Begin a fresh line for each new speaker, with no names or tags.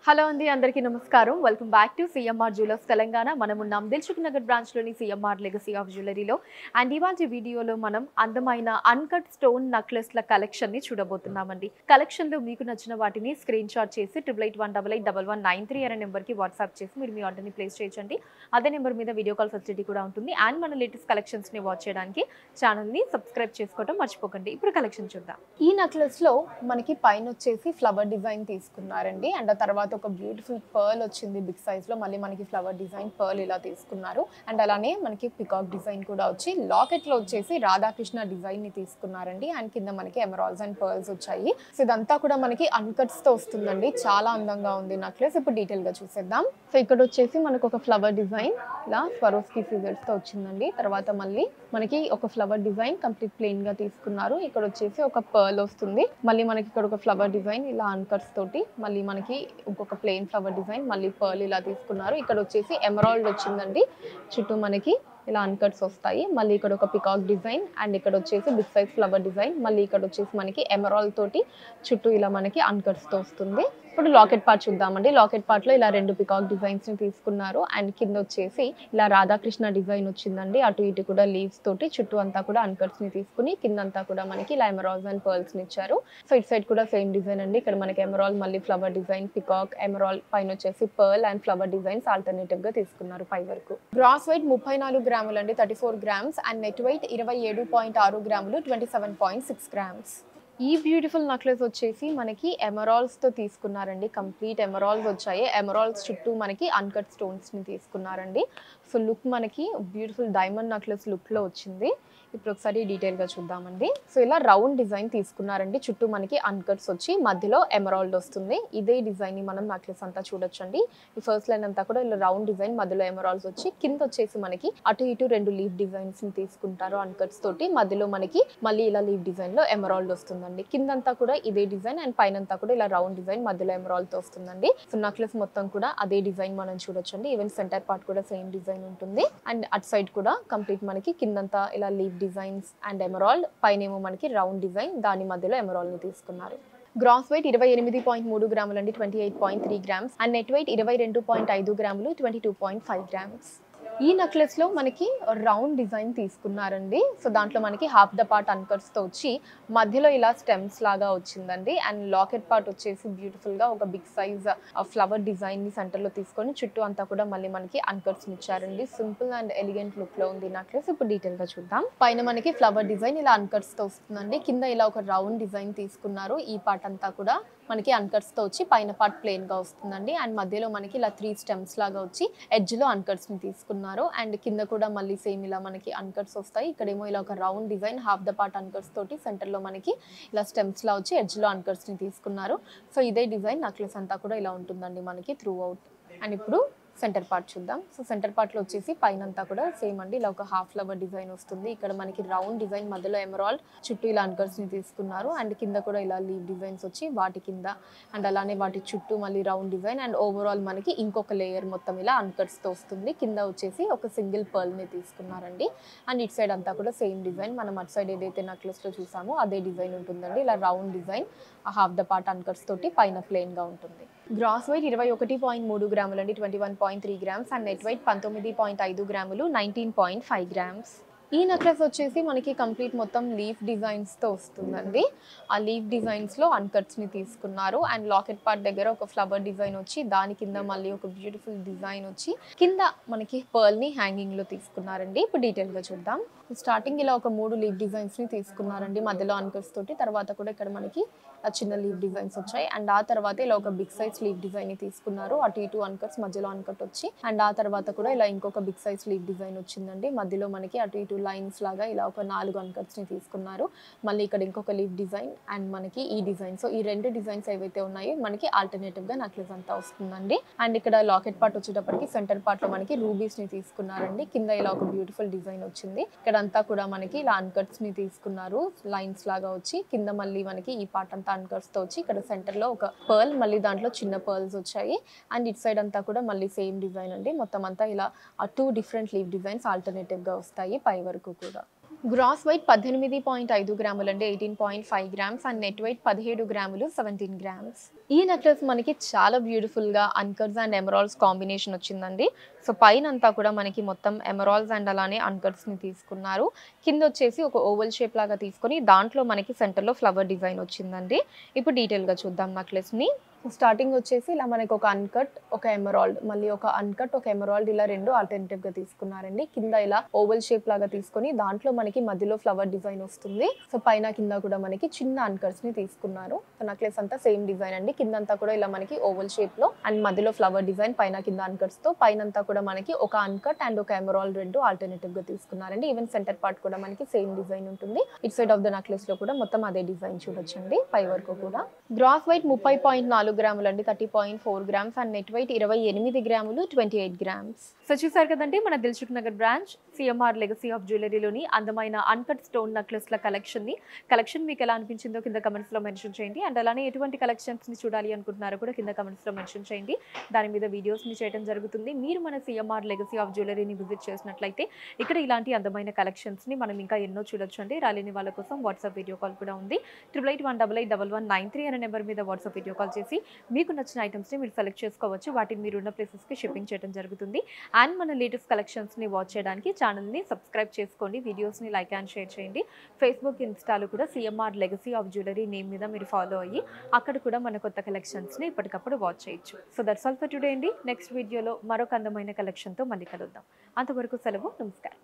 Hello అండి అందరికీ నమస్కారం welcome back to CMR jewellers Telangana మనం ఉన్నాం దిల్సుఖ్ నగర్ బ్రాంచ్లోని సిఎంఆర్ లెగసీ ఆఫ్ జ్యువెలరీలో అండ్ ఇవాళ వీడియోలో మనం అందమైన అన్కట్ స్టోన్ నెక్లెస్ల కలెక్షన్ని చూడబోతున్నామండి. కలెక్షన్లో మీకు నచ్చిన వాటిని స్క్రీన్ షాట్ చేసి 8881881193 అనే నెంబర్కి వాట్సాప్ చేసి మీరు మీ ఆర్డర్ని ప్లేస్ చేయొచ్చండి. అదే నెంబర్ మీద వీడియో కాల్ ఫెసిలిటీ కూడా ఉంటుంది. అండ్ మన లేటెస్ట్ కలెక్షన్స్ని వాచ్ చేయడానికి ఛానల్ని సబ్స్క్రైబ్ చేసుకోవడం మర్చిపోకండి. ఇప్పుడు కలెక్షన్ చూద్దాం. ఈ నెక్లెస్లో మనకి పైన వచ్చేసి ఫ్లవర్ డిజైన్ తీసుకున్నారండి. అండ్ ఆ తర్వాత ఒక బ్యూటిఫుల్ పర్ల్ వచ్చింది బిగ్ సైజ్ లో. మళ్ళీ మనకి ఫ్లవర్ డిజైన్ పర్ల్ ఇలా తీసుకున్నారు. అండ్ అలానే మనకి పికాక్ డిజైన్ కూడా వచ్చి లాకెట్ లో వచ్చేసి రాధాకృష్ణ డిజైన్ ని తీసుకున్నారండి. అండ్ కింద మనకి ఎమరాల్డ్స్ అండ్ పర్ల్స్ వచ్చాయి. సో ఇదంతా కూడా మనకి అన్కట్స్ తో వస్తుందండి. చాలా అందంగా ఉంది నెక్లెస్. ఇప్పుడు డీటెయిల్ గా చూసేద్దాం. సో ఇక్కడ వచ్చేసి మనకు ఒక ఫ్లవర్ డిజైన్ ఇలా స్వరోస్కి సిజర్స్ తో వచ్చిందండి. తర్వాత మళ్ళీ మనకి ఒక ఫ్లవర్ డిజైన్ కంప్లీట్ ప్లెయిన్ గా తీసుకున్నారు. ఇక్కడ వచ్చేసి ఒక పర్ల్ వస్తుంది. మళ్ళీ మనకి ఇక్కడ ఒక ఫ్లవర్ డిజైన్ ఇలా అన్కట్స్ తోటి, మళ్ళీ మనకి ఇంకొక ప్లెయిన్ ఫ్లవర్ డిజైన్, మళ్ళీ పర్ల్ ఇలా తీసుకున్నారు. ఇక్కడ వచ్చేసి ఎమరాల్డ్ వచ్చిందండి. చుట్టూ మనకి ఇలా అన్కట్స్ వస్తాయి. మళ్ళీ ఇక్కడ ఒక పికాక్ డిజైన్ అండ్ ఇక్కడ వచ్చేసి బిగ్ సైజ్ ఫ్లవర్ డిజైన్, మళ్ళీ ఇక్కడ వచ్చేసి మనకి ఎమరాల్డ్ తోటి చుట్టూ ఇలా మనకి అన్కట్స్ తో వస్తుంది. ఇప్పుడు లాకెట్ పార్ట్ చూద్దామండి. లాకెట్ పార్ట్ లో ఇలా రెండు పికాక్ డిజైన్స్ ని తీసుకున్నారు. అండ్ కింద వచ్చేసి ఇలా రాధాకృష్ణ డిజైన్ వచ్చిందండి. అటు ఇటు కూడా లీవ్స్ తోటి చుట్టూ అంతా కూడా అన్కట్స్ ని తీసుకుని కిందంతా కూడా మనకి ఇలా ఎమరాల్డ్స్ అండ్ పర్ల్స్ ని ఇచ్చారు. సో ఇటు సైడ్ కూడా సేమ్ డిజైన్ అండి. ఇక్కడ మనకి ఎమరాల్డ్, మళ్ళీ ఫ్లవర్ డిజైన్, పికాక్, ఎమరాల్డ్, పైన వచ్చేసి pearl and flower designs alternative గా తీసుకున్నారు పై వరకు. గ్రాస్ వెయిట్ 34 గ్రాములు అండి, 34 గ్రామ్స్. అండ్ నెట్ వెయిట్ 27.6 గ్రాములు, 27.6 గ్రామ్స్. ఈ బ్యూటిఫుల్ నెక్లెస్ వచ్చేసి మనకి ఎమరాల్డ్స్ తో తీసుకున్నారండి. కంప్లీట్ ఎమరాల్డ్స్ వచ్చాయి. ఎమరాల్డ్స్ చుట్టూ మనకి అన్కట్ స్టోన్స్ ని తీసుకున్నారండి. సో లుక్ మనకి బ్యూటిఫుల్ డైమండ్ నెక్లెస్ లుక్ లో వచ్చింది. ఇప్పుడు ఒకసారి డీటెయిల్ గా చూద్దామండి. సో ఇలా రౌండ్ డిజైన్ తీసుకున్నారండి. చుట్టూ మనకి అన్కట్స్ వచ్చి మధ్యలో ఎమరాల్డ్ వస్తుంది. ఇదే డిజైన్ ని మనం నెక్లెస్ అంతా చూడొచ్చండి. ఈ ఫస్ట్ లైన్ అంతా కూడా ఇలా రౌండ్ డిజైన్, మధ్యలో ఎమరాల్డ్స్ వచ్చి కింద వచ్చేసి మనకి అటు ఇటు రెండు లీఫ్ డిజైన్స్ ని తీసుకుంటారు అన్కట్స్ తోటి. మధ్యలో మనకి మళ్ళీ ఇలా లీఫ్ డిజైన్ లో ఎమరాల్డ్ వస్తుంది. కిందంతా కూడా ఇదే డిజైన్ అండ్ పైనంతా కూడా ఇలా రౌండ్ డిజైన్, మధ్యలో ఎమరాల్డ్ తో వస్తుందండి. సో నెక్లెస్ మొత్తం కూడా అదే డిజైన్ మనం చూడొచ్చండి. ఈవెన్ సెంటర్ పార్ట్ కూడా సేమ్ డిజైన్ ఉంటుంది. అండ్ అటు సైడ్ కూడా కంప్లీట్ మనకి కిందంతా ఇలా లీఫ్ డిజైన్స్ అండ్ ఎమరాల్డ్, పైన ఏమో మనకి రౌండ్ డిజైన్, దాని మధ్యలో ఎమరాల్డ్ ని తీసుకున్నారు. గ్రాస్ వెయిట్ 28.3 గ్రాములు అండి, 28.3 గ్రామ్స్. అండ్ నెట్ వెయిట్ 22.5 గ్రాములు, 22.5 గ్రామ్స్. ఈ నెక్లెస్ లో మనకి రౌండ్ డిజైన్ తీసుకున్నారండి. సో దాంట్లో మనకి హాఫ్ ద పార్ట్ అన్కట్స్ తో వచ్చి మధ్యలో ఇలా స్టెమ్స్ లాగా వచ్చిందండి. అండ్ లాకెట్ పార్ట్ వచ్చేసి బ్యూటిఫుల్ గా ఒక బిగ్ సైజ్ ఫ్లవర్ డిజైన్ ని సెంటర్ లో తీసుకొని చుట్టూ అంతా కూడా మళ్ళీ మనకి అన్కట్స్ ఇచ్చారండి. సింపుల్ అండ్ ఎలిగెంట్ లుక్ లో ఉంది నెక్లెస్. ఇప్పుడు డీటెయిల్ గా చూద్దాం. పైన మనకి ఫ్లవర్ డిజైన్ ఇలా అన్కట్స్ తో వస్తుందండి. కింద ఇలా ఒక రౌండ్ డిజైన్ తీసుకున్నారు. ఈ పార్ట్ అంతా కూడా మనకి అన్కట్స్ తో వచ్చి పైన పార్ట్ ప్లెయిన్ గా వస్తుందండి. అండ్ మధ్యలో మనకి ఇలా 3 స్టెమ్స్ లాగా వచ్చి ఎడ్జ్ లో అన్కట్స్ ని తీసుకున్నారు. అండ్ కింద కూడా మళ్ళీ సేమ్ ఇలా మనకి అన్కట్స్ వస్తాయి. ఇక్కడేమో ఇలా ఒక round design, half the part అన్కట్స్ తోటి సెంటర్ లో మనకి ఇలా స్టెమ్స్ లా వచ్చి ఎడ్జ్ లో అన్కట్స్ ని తీసుకున్నారు. సో ఇదే డిజైన్ నెక్లెస్ అంతా కూడా ఇలా ఉంటుందండి మనకి త్రూ అవుట్. అండ్ ఇప్పుడు సెంటర్ పార్ట్ చూద్దాం. సో సెంటర్ పార్ట్ లో వచ్చేసి పైన అంతా కూడా సేమ్ అండి. ఇలా ఒక హాఫ్ ఫ్లవర్ డిజైన్ వస్తుంది. ఇక్కడ మనకి రౌండ్ డిజైన్, మధ్యలో ఎమరాల్డ్, చుట్టూ ఇలా అన్కట్స్ ని తీసుకున్నారు. అండ్ కింద కూడా ఇలా లీవ్ డిజైన్స్ వచ్చి వాటి కింద అండ్ అలానే వాటి చుట్టూ మళ్ళీ రౌండ్ డిజైన్. అండ్ ఓవరాల్ మనకి ఇంకొక లేయర్ మొత్తం ఇలా అన్కట్స్ తో వస్తుంది. కింద వచ్చేసి ఒక సింగిల్ పర్ల్ ని తీసుకున్నారండి. అండ్ ఇటు సైడ్ అంతా కూడా సేమ్ డిజైన్, మనం అటు సైడ్ ఏదైతే నెక్లెస్ లో చూసామో అదే డిజైన్ ఉంటుందండి. ఇలా round design, half the part అన్కట్స్ తోటి పైన ప్లెయిన్ గా ఉంటుంది. గ్రాస్ వెయిట్ 21.3 గ్రాములు అండి, 21.3 గ్రామ్స్. అండ్ నెట్ వెయిట్ 19.5 గ్రాములు, 19.5 గ్రామ్స్. ఈ నెక్లెస్ వచ్చేసి మనకి కంప్లీట్ మొత్తం లీఫ్ డిజైన్స్ తో వస్తుందండి. ఆ లీఫ్ డిజైన్స్ లో అన్కట్స్ ని తీసుకున్నారు. అండ్ లాకెట్ పార్ట్ దగ్గర ఒక ఫ్లవర్ డిజైన్ వచ్చి దాని కింద మళ్ళీ ఒక బ్యూటిఫుల్ డిజైన్ వచ్చి కింద మనకి పర్ల్ ని హ్యాంగింగ్ లో తీసుకున్నారండి. ఇప్పుడు డీటెయిల్ గా చూద్దాం. స్టార్టింగ్ ఇలా ఒక 3 లీఫ్ డిజైన్స్ ని తీసుకున్నారండి మధ్యలో అన్కట్స్ తోటి. తర్వాత కూడా ఇక్కడ మనకి చిన్న లీఫ్ డిజైన్స్ వచ్చాయి. అండ్ ఆ తర్వాత ఇలా ఒక బిగ్ సైజ్ లీఫ్ డిజైన్ ని తీసుకున్నారు. అటు ఇటు అన్కట్స్, మధ్యలో అన్కట్ వచ్చి అండ్ ఆ తర్వాత కూడా ఇలా ఇంకొక బిగ్ సైజ్ లీఫ్ డిజైన్ వచ్చిందండి. మధ్యలో మనకి అటు ఇటు లైన్స్ లాగా ఇలా ఒక 4 అన్కట్స్ ని తీసుకున్నారు. మళ్ళీ ఇక్కడ ఇంకొక లీఫ్ డిజైన్ అండ్ మనకి ఈ డిజైన్. సో ఈ రెండు డిజైన్స్ ఏవైతే ఉన్నాయో మనకి ఆల్టర్నేటివ్ గా నెక్లెస్ అంతా వస్తుందండి. అండ్ ఇక్కడ లాకెట్ పార్ట్ వచ్చేటప్పటికి సెంటర్ పార్ట్ లో మనకి రూబీస్ ని తీసుకున్నారండి. కింద ఇలా ఒక బ్యూటిఫుల్ డిజైన్ వచ్చింది. ఇక్కడ అంతా కూడా మనకి ఇలా అన్కట్స్ ని తీసుకున్నారు, లైన్స్ లాగా వచ్చి కింద మళ్ళీ మనకి ఈ పార్ట్ అంతా అన్కట్స్ తో వచ్చి ఇక్కడ సెంటర్ లో ఒక పర్ల్, మళ్ళీ దాంట్లో చిన్న పర్ల్స్ వచ్చాయి. అండ్ ఇట్ సైడ్ అంతా కూడా మళ్ళీ సేమ్ డిజైన్ అండి. మొత్తం అంతా ఇలా 2 డిఫరెంట్ లీఫ్ డిజైన్స్ ఆల్టర్నేటివ్ గా వస్తాయి పై వరకు కూడా. గ్రాస్ వెయిట్ 18.5 గ్రాములండి, 18.5 గ్రామ్స్, అండ్ నెట్ వెయిట్ 17 గ్రాములు, 17 గ్రామ్స్. ఈ నెక్లెస్ మనకి చాలా బ్యూటిఫుల్గా అన్కట్స్ అండ్ ఎమరాల్డ్స్ కాంబినేషన్ వచ్చిందండి. సో పైన అంతా కూడా మనకి మొత్తం ఎమరాల్డ్స్ అండ్ అలానే అన్కట్స్ని తీసుకున్నారు. కింద వచ్చేసి ఒక ఓవల్ షేప్ లాగా తీసుకొని దాంట్లో మనకి సెంటర్లో ఫ్లవర్ డిజైన్ వచ్చిందండి. ఇప్పుడు డీటెయిల్గా చూద్దాం నెక్లెస్ని. స్టార్టింగ్ వచ్చేసి ఇలా మనకి ఒక అన్కట్, ఒక ఎమరాల్డ్, మళ్ళీ ఒక అన్కట్, ఒక ఎమరాల్డ్, ఇలా రెండు ఆల్టర్నేటివ్ గా తీసుకున్నారండి. కింద ఇలా ఓవల్ షేప్ లాగా తీసుకొని దాంట్లో మనకి మధ్యలో ఫ్లవర్ డిజైన్ వస్తుంది. సో పైన కింద కూడా మనకి చిన్న అన్కట్స్ ని తీసుకున్నారు. నెక్లెస్ అంతా సేమ్ డిజైన్ అండి. కింద అంతా కూడా ఇలా మనకి ఓవల్ షేప్ లో అండ్ మధ్యలో ఫ్లవర్ డిజైన్, పైన కింద అన్కట్స్ తో, పైన అంతా కూడా మనకి ఒక అన్కట్ అండ్ ఒక ఎమరాల్డ్ రెండు ఆల్టర్నేటివ్ గా తీసుకున్నారండి. ఈవెన్ సెంటర్ పార్ట్ కూడా మనకి సేమ్ డిజైన్ ఉంటుంది. It side of the necklace లో కూడా మొత్తం అదే డిజైన్ చూడొచ్చండి పై వరకు కూడా. గ్రాస్ వెయిట్ 30.4 గ్రాములు అండి, 30.4 గ్రామ్స్, అండ్ నెట్ వెయిట్ 28 గ్రాములు, 28 గ్రామ్స్. సో చూసారు కదండి మన Dilsukh Nagar branch CMR legacy of జ్యువెలరీలోని అందమైన అన్కట్ స్టోన్ నెక్లెస్ల కలెక్షన్ మీకు ఎలా అనిపించిందో కింద కమెంట్స్ లో మెన్షన్ చేయండి. అండ్ అలానే ఎటువంటి కలెక్షన్స్ ని చూడాలి అనుకుంటున్నారో కూడా కింద కమెంట్స్ లో మెన్షన్ చేయండి. దాని మీద వీడియోస్ ని చేయడం జరుగుతుంది. మీరు మన సిఎంఆర్ లెగసీ ఆఫ్ జ్యువెలరీని విజిట్ చేసినట్లయితే ఇక్కడ ఇలాంటి అందమైన కలెక్షన్స్ ని మనం ఇంకా ఎన్నో చూడొచ్చు అండి. రాలేని వాళ్ళ కోసం వాట్సాప్ వీడియో కాల్ కూడా ఉంది. 8881881193 అనే నెంబర్ మీద వాట్సాప్ వీడియో కాల్ చేసి మీకు నచ్చిన ఐటమ్స్ని మీరు సెలెక్ట్ చేసుకోవచ్చు. వాటిని మీరు ఉన్న ప్లేసెస్కి షిప్పింగ్ చేయడం జరుగుతుంది. అండ్ మన లేటెస్ట్ కలెక్షన్స్ని వాచ్ చేయడానికి ఛానల్ని సబ్స్క్రైబ్ చేసుకోండి, వీడియోస్ని లైక్ అండ్ షేర్ చేయండి. ఫేస్బుక్, ఇన్స్టాలో కూడా CMR legacy of jewellery name మీద మీరు ఫాలో అయ్యి అక్కడ కూడా మన కొత్త కలెక్షన్స్ని ఇప్పటికప్పుడు వాచ్ చేయొచ్చు. So that's all for today అండి. నెక్స్ట్ వీడియోలో మరొక అందమైన కలెక్షన్తో మళ్ళీ కలుద్దాం. అంతవరకు సెలవు, నమస్కారం.